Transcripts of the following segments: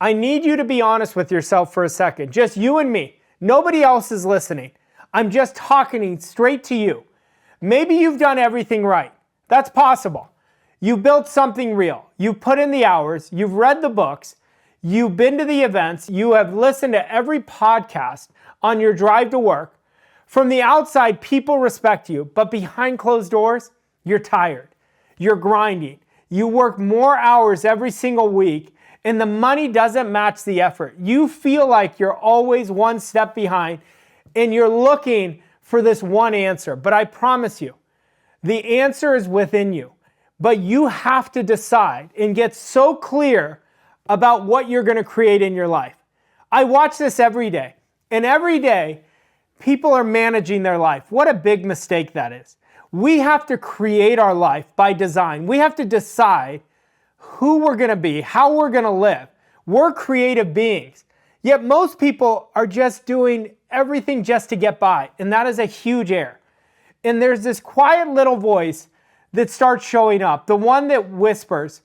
I need you to be honest with yourself for a second. Just you and me. Nobody else is listening. I'm just talking straight to you. Maybe you've done everything right. That's possible. You built something real. You've put in the hours. You've read the books. You've been to the events. You have listened to every podcast on your drive to work. From the outside, people respect you, but behind closed doors, you're tired. You're grinding. You work more hours every single week, and the money doesn't match the effort. You feel like you're always one step behind, and you're looking for this one answer. But I promise you, the answer is within you. But you have to decide and get so clear about what you're going to create in your life. I watch this every day, and every day, people are managing their life. What a big mistake that is. We have to create our life by design. We have to decide who we're going to be, how we're going to live. We're creative beings. Yet most people are just doing everything just to get by, and that is a huge error. And there's this quiet little voice that starts showing up, the one that whispers,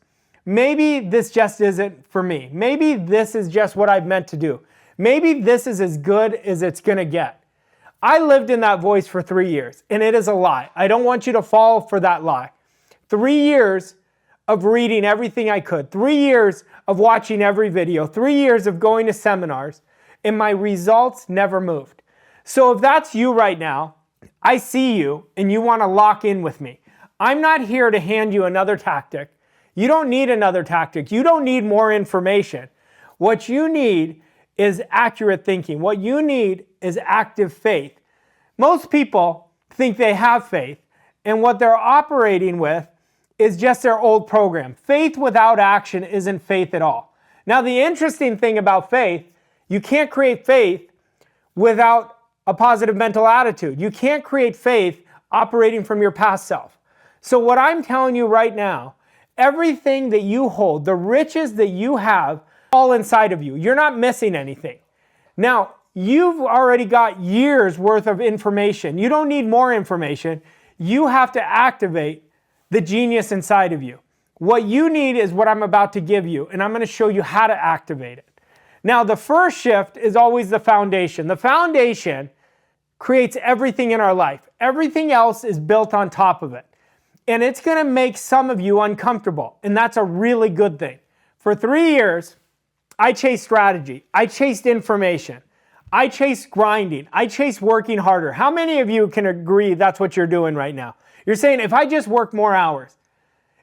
maybe this just isn't for me. Maybe this is just what I've meant to do. Maybe this is as good as it's going to get. I lived in that voice for 3 years, and it is a lie. I don't want you to fall for that lie. 3 years of reading everything I could, 3 years of watching every video, 3 years of going to seminars, and my results never moved. So if that's you right now, I see you and you want to lock in with me. I'm not here to hand you another tactic. You don't need another tactic. You don't need more information. What you need is accurate thinking. What you need is active faith. Most people think they have faith, and what they're operating with is just their old program. Faith without action isn't faith at all. Now, the interesting thing about faith, you can't create faith without a positive mental attitude. You can't create faith operating from your past self. So what I'm telling you right now, everything that you hold, the riches that you have, all inside of you. You're not missing anything. Now, you've already got years worth of information. You don't need more information. You have to activate the genius inside of you. What you need is what I'm about to give you, and I'm going to show you how to activate it. Now, the first shift is always the foundation. The foundation creates everything in our life. Everything else is built on top of it. And it's going to make some of you uncomfortable, and that's a really good thing. For 3 years, I chased strategy. I chased information. I chased grinding. I chased working harder. How many of you can agree that's what you're doing right now? You're saying, if I just work more hours,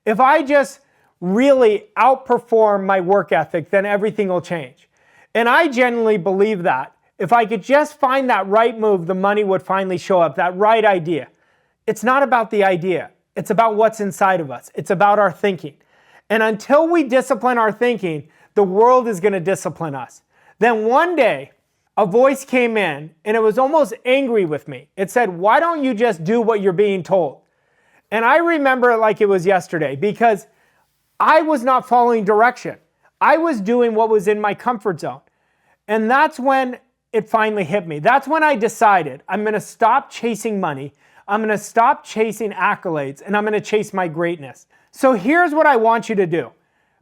if I just really outperform my work ethic, then everything will change. And I genuinely believe that. If I could just find that right move, the money would finally show up, that right idea. It's not about the idea. It's about what's inside of us. It's about our thinking. And until we discipline our thinking, the world is going to discipline us. Then one day, a voice came in, and it was almost angry with me. It said, why don't you just do what you're being told? And I remember it like it was yesterday, because I was not following direction. I was doing what was in my comfort zone. And that's when it finally hit me. That's when I decided I'm going to stop chasing money. I'm going to stop chasing accolades, and I'm going to chase my greatness. So here's what I want you to do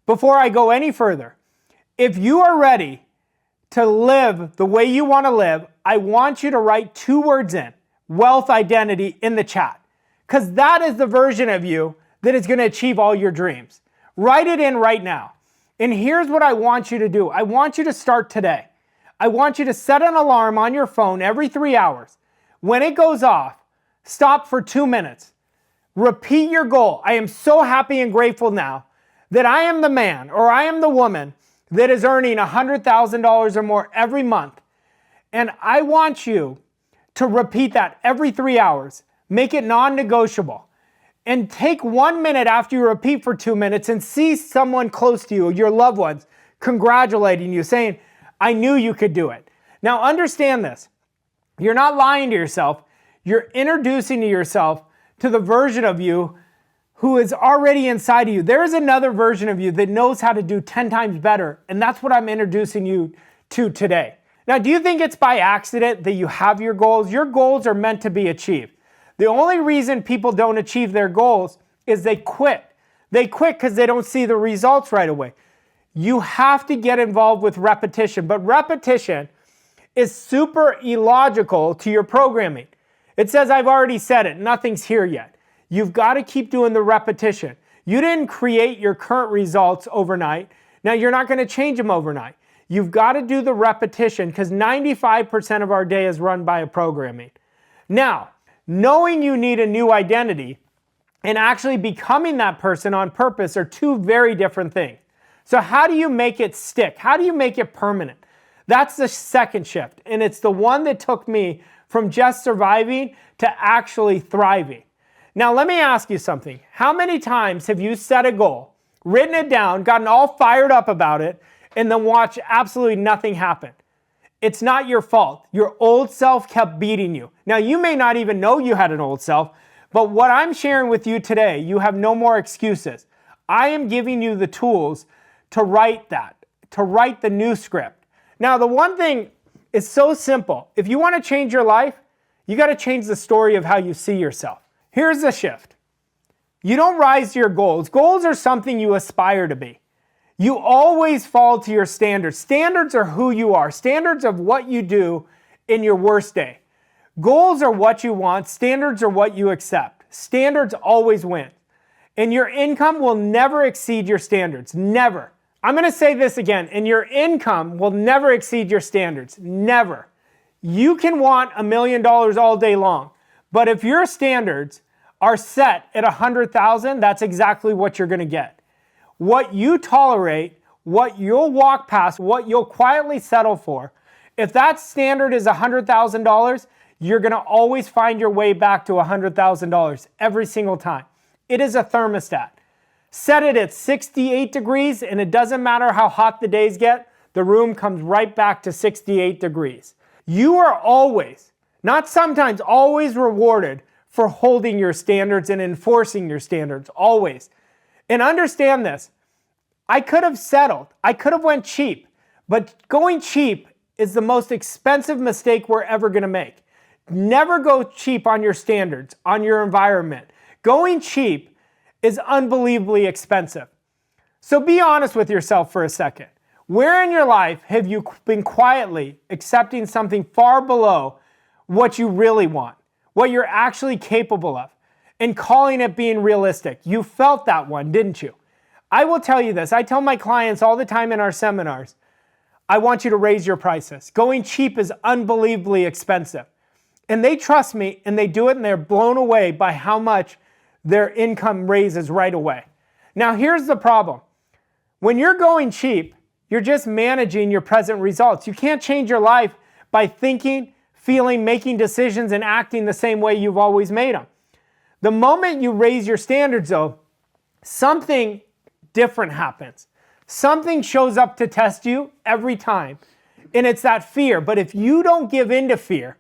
before I go any further. If you are ready to live the way you want to live, I want you to write 2 words in, wealth identity, in the chat, because that is the version of you that is going to achieve all your dreams. Write it in right now. And here's what I want you to do. I want you to start today. I want you to set an alarm on your phone every 3 hours. When it goes off, stop for 2 minutes. Repeat your goal. I am so happy and grateful now that I am the man or I am the woman that is earning $100,000 or more every month. And I want you to repeat that every 3 hours. Make it non-negotiable. And take 1 minute after you repeat for 2 minutes and see someone close to you, your loved ones, congratulating you, saying, I knew you could do it. Now understand this. You're not lying to yourself. You're introducing to yourself to the version of you who is already inside of you. There is another version of you that knows how to do 10 times better, and that's what I'm introducing you to today. Now, do you think it's by accident that you have your goals? Your goals are meant to be achieved. The only reason people don't achieve their goals is they quit. They quit because they don't see the results right away. You have to get involved with repetition, but repetition is super illogical to your programming. It says, I've already said it, nothing's here yet. You've got to keep doing the repetition. You didn't create your current results overnight. Now you're not going to change them overnight. You've got to do the repetition because 95% of our day is run by a programming. Now, knowing you need a new identity and actually becoming that person on purpose are two very different things. So how do you make it stick? How do you make it permanent? That's the second shift, and it's the one that took me from just surviving to actually thriving. Now let me ask you something. How many times have you set a goal, written it down, gotten all fired up about it, and then watched absolutely nothing happen? It's not your fault. Your old self kept beating you. Now you may not even know you had an old self, but what I'm sharing with you today, you have no more excuses. I am giving you the tools to write that, to write the new script. Now, the one thing is so simple. If you want to change your life, you got to change the story of how you see yourself. Here's the shift. You don't rise to your goals. Goals are something you aspire to be. You always fall to your standards. Standards are who you are. Standards of what you do in your worst day. Goals are what you want. Standards are what you accept. Standards always win. And your income will never exceed your standards. Never. I'm going to say this again, and your income will never exceed your standards. Never. You can want $1 million all day long, but if your standards are set at 100,000, that's exactly what you're going to get. What you tolerate, what you'll walk past, what you'll quietly settle for, if that standard is $100,000, you're going to always find your way back to $100,000 every single time. It is a thermostat. Set it at 68 degrees, and it doesn't matter how hot the days get, the room comes right back to 68 degrees. You are always, not sometimes, always rewarded for holding your standards and enforcing your standards, always. And understand this, I could have settled, I could have went cheap, but going cheap is the most expensive mistake we're ever going to make. Never go cheap on your standards, on your environment. Going cheap is unbelievably expensive. So be honest with yourself for a second. Where in your life have you been quietly accepting something far below what you really want, what you're actually capable of, and calling it being realistic? You felt that one, didn't you? I will tell you this. I tell my clients all the time in our seminars, I want you to raise your prices. Going cheap is unbelievably expensive. And they trust me, and they do it, and they're blown away by how much their income raises right away. Now, here's the problem. When you're going cheap, you're just managing your present results. You can't change your life by thinking, feeling, making decisions, and acting the same way you've always made them. The moment you raise your standards, though, something different happens. Something shows up to test you every time, and it's that fear. But if you don't give in to fear,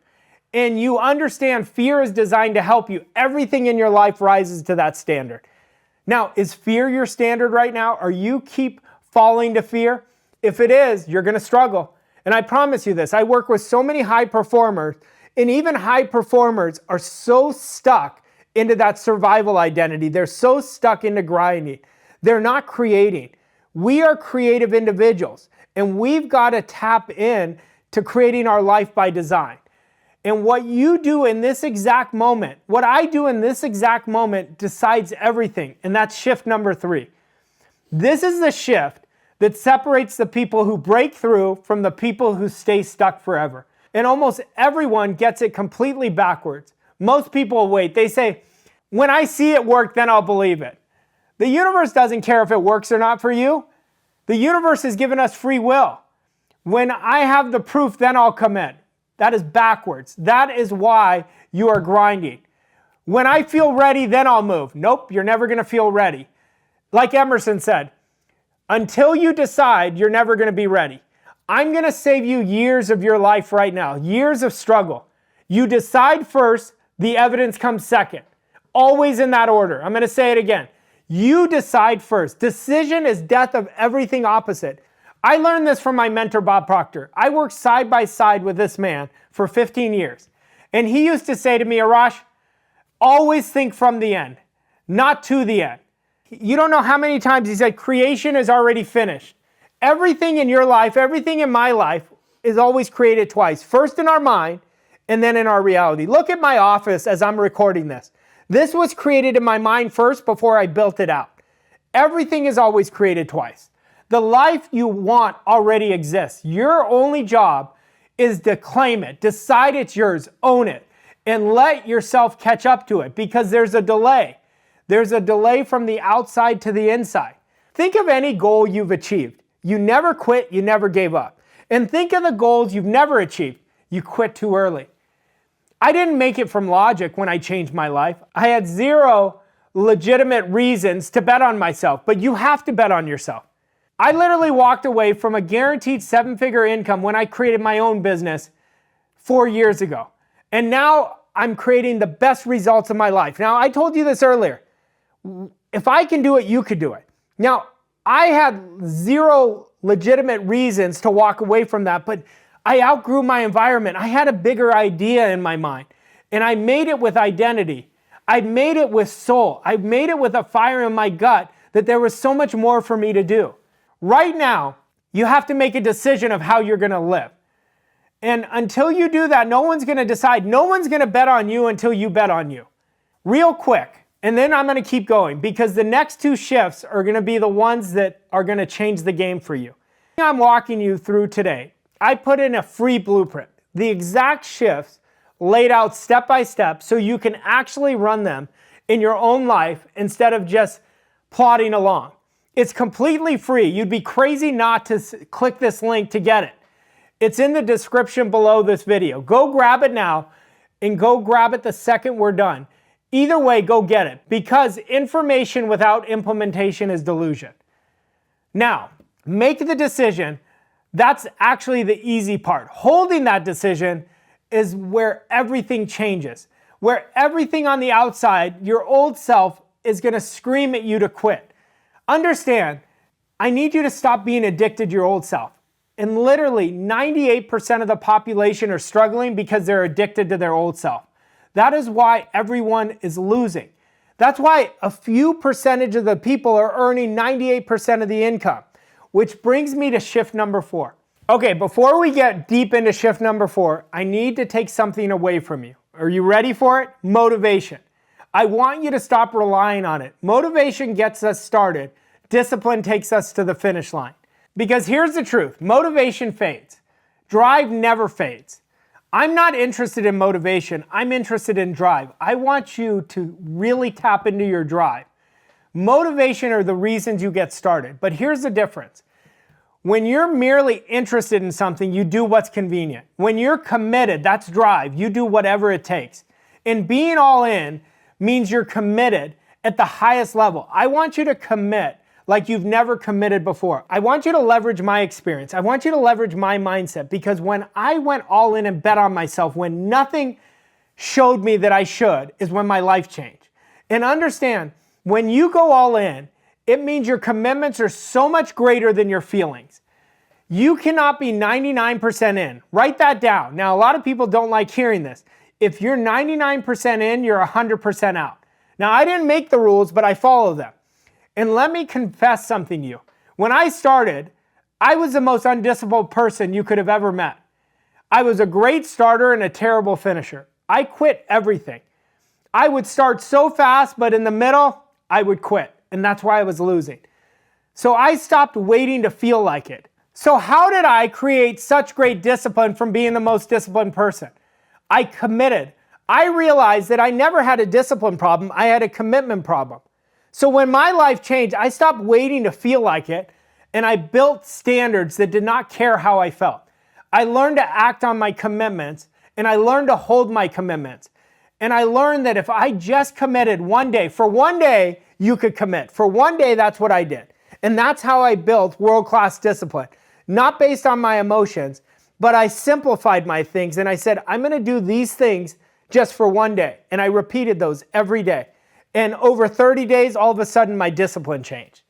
and you understand fear is designed to help you, everything in your life rises to that standard. Now, is fear your standard right now? Are you keep falling to fear? If it is, you're going to struggle. And I promise you this, I work with so many high performers, and even high performers are so stuck into that survival identity. They're so stuck into grinding. They're not creating. We are creative individuals, and we've got to tap in to creating our life by design. And what you do in this exact moment, what I do in this exact moment decides everything. And that's shift number 3. This is the shift that separates the people who break through from the people who stay stuck forever. And almost everyone gets it completely backwards. Most people wait. They say, when I see it work, then I'll believe it. The universe doesn't care if it works or not for you. The universe has given us free will. When I have the proof, then I'll commit. That is backwards. That is why you are grinding. When I feel ready, then I'll move. Nope, you're never going to feel ready. Like Emerson said, until you decide, you're never going to be ready. I'm going to save you years of your life right now, years of struggle. You decide first, the evidence comes second. Always in that order. I'm going to say it again. You decide first. Decision is death of everything opposite. I learned this from my mentor, Bob Proctor. I worked side by side with this man for 15 years. And he used to say to me, Arash, always think from the end, not to the end. You don't know how many times he said, creation is already finished. Everything in your life, everything in my life is always created twice. First in our mind and then in our reality. Look at my office as I'm recording this. This was created in my mind first before I built it out. Everything is always created twice. The life you want already exists. Your only job is to claim it, decide it's yours, own it, and let yourself catch up to it because there's a delay. There's a delay from the outside to the inside. Think of any goal you've achieved. You never quit, you never gave up. And think of the goals you've never achieved. You quit too early. I didn't make it from logic when I changed my life. I had zero legitimate reasons to bet on myself, but you have to bet on yourself. I literally walked away from a guaranteed 7-figure income when I created my own business 4 years ago. And now I'm creating the best results of my life. Now, I told you this earlier. If I can do it, you could do it. Now, I had zero legitimate reasons to walk away from that, but I outgrew my environment. I had a bigger idea in my mind, and I made it with identity. I made it with soul. I made it with a fire in my gut that there was so much more for me to do. Right now, you have to make a decision of how you're going to live. And until you do that, no one's going to decide. No one's going to bet on you until you bet on you. Real quick. And then I'm going to keep going because the next 2 shifts are going to be the ones that are going to change the game for you. I'm walking you through today. I put in a free blueprint, the exact shifts laid out step by step so you can actually run them in your own life instead of just plodding along. It's completely free. You'd be crazy not to click this link to get it. It's in the description below this video. Go grab it now and go grab it the second we're done. Either way, go get it because information without implementation is delusion. Now, make the decision. That's actually the easy part. Holding that decision is where everything changes, where everything on the outside, your old self, is going to scream at you to quit. Understand, I need you to stop being addicted to your old self. And literally 98% of the population are struggling because they're addicted to their old self. That is why everyone is losing. That's why a few percentage of the people are earning 98% of the income, which brings me to shift number 4. Okay, before we get deep into shift number 4, I need to take something away from you. Are you ready for it? Motivation. I want you to stop relying on it. Motivation gets us started. Discipline takes us to the finish line. Because here's the truth. Motivation fades. Drive never fades. I'm not interested in motivation. I'm interested in drive. I want you to really tap into your drive. Motivation are the reasons you get started. But here's the difference. When you're merely interested in something, you do what's convenient. When you're committed, that's drive. You do whatever it takes. And being all in means you're committed at the highest level. I want you to commit like you've never committed before. I want you to leverage my experience. I want you to leverage my mindset because when I went all in and bet on myself, when nothing showed me that I should, is when my life changed. And understand, when you go all in, it means your commitments are so much greater than your feelings. You cannot be 99% in. Write that down. Now, a lot of people don't like hearing this. If you're 99% in, you're 100% out. Now, I didn't make the rules, but I follow them. And let me confess something to you. When I started, I was the most undisciplined person you could have ever met. I was a great starter and a terrible finisher. I quit everything. I would start so fast, but in the middle, I would quit. And that's why I was losing. So I stopped waiting to feel like it. So how did I create such great discipline from being the most disciplined person? I committed. I realized that I never had a discipline problem. I had a commitment problem. So when my life changed, I stopped waiting to feel like it, and I built standards that did not care how I felt. I learned to act on my commitments, and I learned to hold my commitments. And I learned that if I just committed one day, for one day, you could commit. For one day, that's what I did. And that's how I built world-class discipline. Not based on my emotions, but I simplified my things, and I said, I'm going to do these things just for one day. And I repeated those every day. And over 30 days, all of a sudden, my discipline changed.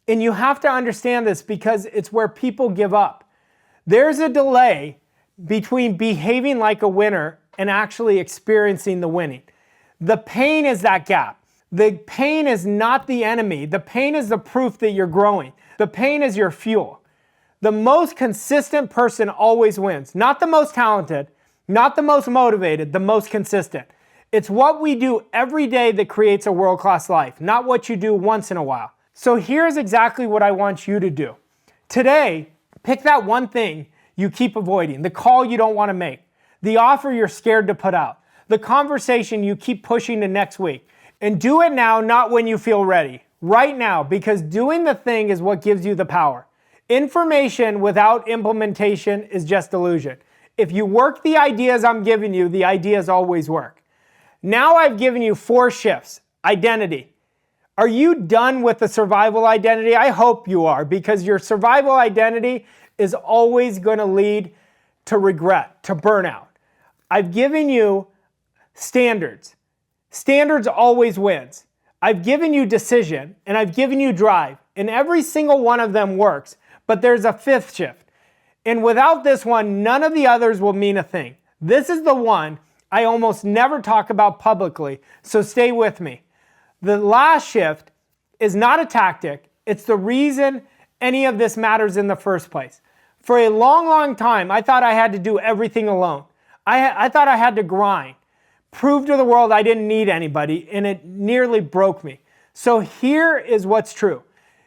And you have to understand this because it's where people give up. There's a delay between behaving like a winner and actually experiencing the winning. The pain is that gap. The pain is not the enemy. The pain is the proof that you're growing. The pain is your fuel. The most consistent person always wins. Not the most talented, not the most motivated, the most consistent. It's what we do every day that creates a world-class life, not what you do once in a while. So here's exactly what I want you to do. Today, pick that one thing you keep avoiding, the call you don't want to make, the offer you're scared to put out, the conversation you keep pushing to next week, and do it now, not when you feel ready. Right now, because doing the thing is what gives you the power. Information without implementation is just illusion. If you work the ideas I'm giving you, the ideas always work. Now I've given you 4 shifts. Identity. Are you done with the survival identity? I hope you are, because your survival identity is always going to lead to regret, to burnout. I've given you standards. Standards always wins. I've given you decision, and I've given you drive, and every single one of them works, but there's a 5th shift. And without this one, none of the others will mean a thing. This is the one I almost never talk about publicly, so stay with me. The last shift is not a tactic. It's the reason any of this matters in the first place. For a long, long time, I thought I had to do everything alone. I thought I had to grind, prove to the world I didn't need anybody, and it nearly broke me. So here is what's true.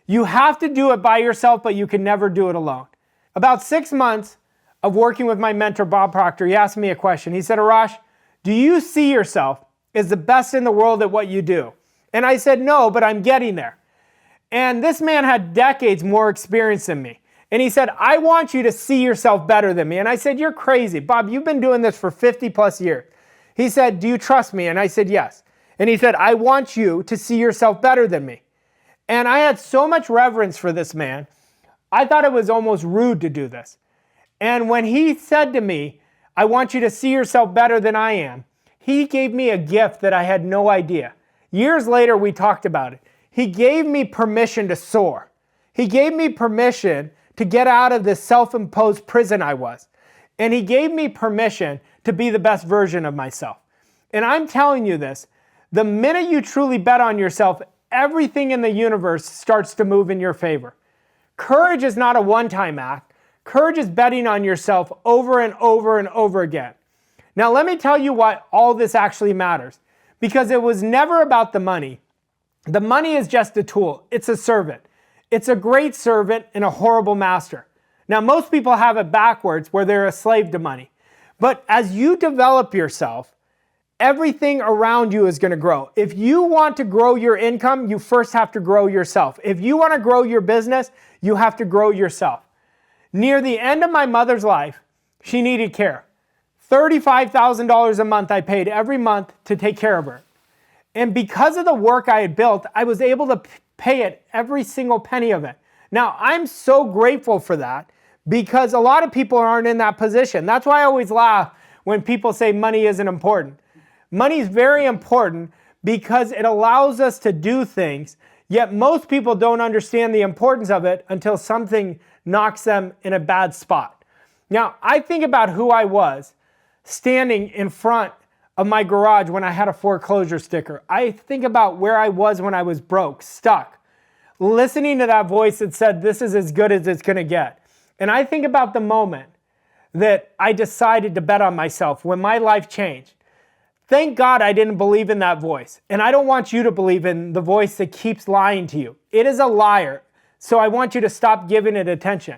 You have to do it by yourself, but you can never do it alone. About 6 months of working with my mentor, Bob Proctor, he asked me a question. He said, Arash, do you see yourself as the best in the world at what you do? And I said, no, but I'm getting there. And this man had decades more experience than me. And he said, I want you to see yourself better than me. And I said, you're crazy. Bob, you've been doing this for 50 plus years. He said, do you trust me? And I said, yes. And he said, I want you to see yourself better than me. And I had so much reverence for this man, I thought it was almost rude to do this. And when he said to me, I want you to see yourself better than I am, he gave me a gift that I had no idea. Years later, we talked about it. He gave me permission to soar. He gave me permission to get out of this self-imposed prison I was. And he gave me permission to be the best version of myself. And I'm telling you this, the minute you truly bet on yourself, everything in the universe starts to move in your favor. Courage is not a one-time act. Courage is betting on yourself over and over and over again. Now let me tell you why all this actually matters. Because it was never about the money. The money is just a tool. It's a servant. It's a great servant and a horrible master. Now most people have it backwards where they're a slave to money. But as you develop yourself, everything around you is going to grow. If you want to grow your income, you first have to grow yourself. If you want to grow your business, you have to grow yourself. Near the end of my mother's life, she needed care. $35,000 a month I paid every month to take care of her. And because of the work I had built, I was able to pay it every single penny of it. Now, I'm so grateful for that because a lot of people aren't in that position. That's why I always laugh when people say money isn't important. Money is very important because it allows us to do things, yet most people don't understand the importance of it until something knocks them in a bad spot. Now, I think about who I was standing in front of my garage when I had a foreclosure sticker. I think about where I was when I was broke, stuck, listening to that voice that said, this is as good as it's going to get. And I think about the moment that I decided to bet on myself when my life changed. Thank God I didn't believe in that voice. And I don't want you to believe in the voice that keeps lying to you. It is a liar. So I want you to stop giving it attention.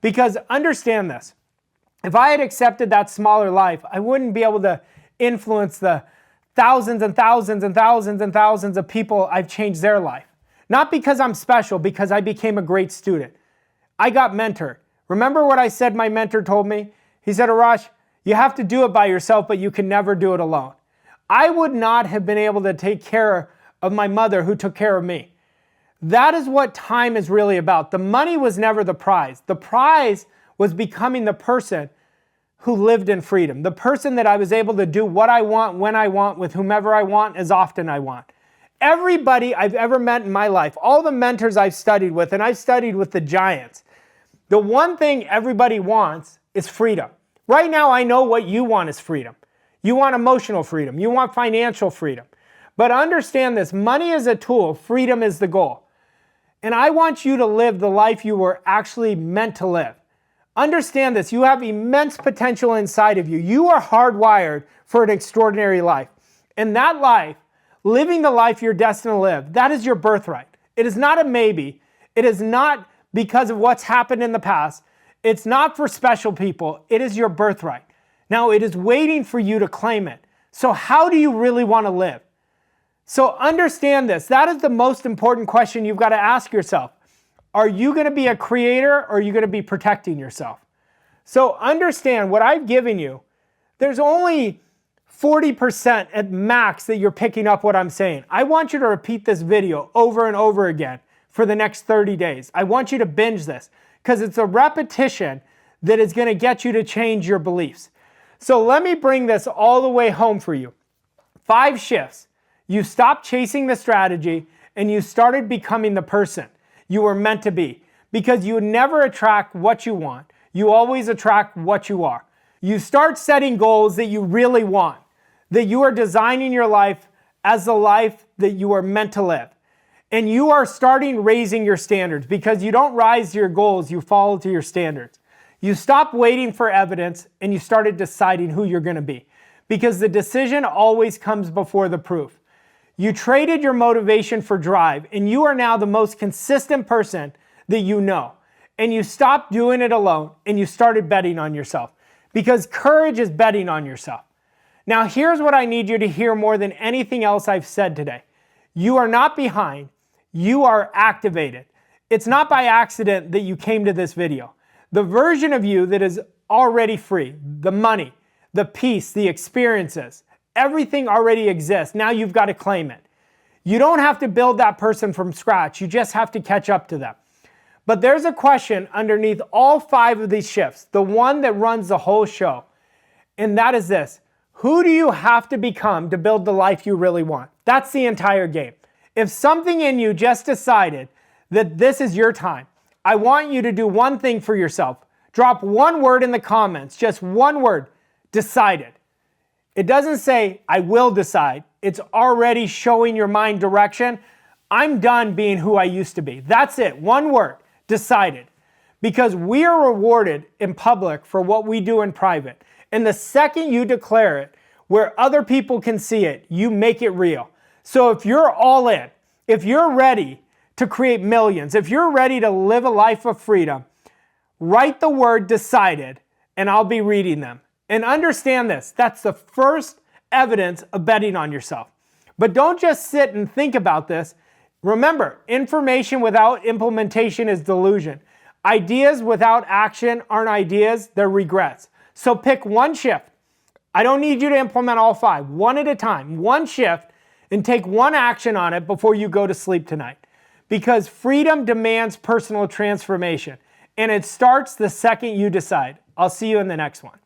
Because understand this. If I had accepted that smaller life, I wouldn't be able to influence the thousands and thousands and thousands and thousands of people I've changed their life. Not because I'm special, because I became a great student. I got mentored. Remember what I said my mentor told me? He said, Arash, you have to do it by yourself, but you can never do it alone. I would not have been able to take care of my mother who took care of me. That is what time is really about. The money was never the prize. The prize was becoming the person who lived in freedom. The person that I was able to do what I want, when I want, with whomever I want, as often I want. Everybody I've ever met in my life, all the mentors I've studied with, and I've studied with the giants, the one thing everybody wants is freedom. Right now, I know what you want is freedom. You want emotional freedom. You want financial freedom. But understand this, money is a tool, freedom is the goal. And I want you to live the life you were actually meant to live. Understand this, you have immense potential inside of you. You are hardwired for an extraordinary life. And that life, living the life you're destined to live, that is your birthright. It is not a maybe. It is not because of what's happened in the past. It's not for special people. It is your birthright. Now, it is waiting for you to claim it. So how do you really want to live? So understand this. That is the most important question you've got to ask yourself. Are you going to be a creator or are you going to be protecting yourself? So understand what I've given you. There's only 40% at max that you're picking up what I'm saying. I want you to repeat this video over and over again for the next 30 days. I want you to binge this because it's a repetition that is going to get you to change your beliefs. So let me bring this all the way home for you. 5 shifts. You stopped chasing the strategy and you started becoming the person you were meant to be, because you never attract what you want. You always attract what you are. You start setting goals that you really want, that you are designing your life as the life that you are meant to live. And you are starting raising your standards, because you don't rise to your goals, you fall to your standards. You stop waiting for evidence and you started deciding who you're going to be, because the decision always comes before the proof. You traded your motivation for drive, and you are now the most consistent person that you know. And you stopped doing it alone, and you started betting on yourself, because courage is betting on yourself. Now, here's what I need you to hear more than anything else I've said today. You are not behind, you are activated. It's not by accident that you came to this video. The version of you that is already free, the money, the peace, the experiences, everything already exists. Now you've got to claim it. You don't have to build that person from scratch. You just have to catch up to them. But there's a question underneath all 5 of these shifts, the one that runs the whole show. And that is this: who do you have to become to build the life you really want? That's the entire game. If something in you just decided that this is your time, I want you to do one thing for yourself. Drop one word in the comments, just one word: decided. It doesn't say, I will decide. It's already showing your mind direction. I'm done being who I used to be. That's it. One word: decided. Because we are rewarded in public for what we do in private. And the second you declare it, where other people can see it, you make it real. So if you're all in, if you're ready to create millions, if you're ready to live a life of freedom, write the word decided, and I'll be reading them. And understand this, that's the first evidence of betting on yourself. But don't just sit and think about this. Remember, information without implementation is delusion. Ideas without action aren't ideas, they're regrets. So pick one shift. I don't need you to implement all 5, one at a time, one shift, and take one action on it before you go to sleep tonight. Because freedom demands personal transformation, and it starts the second you decide. I'll see you in the next one.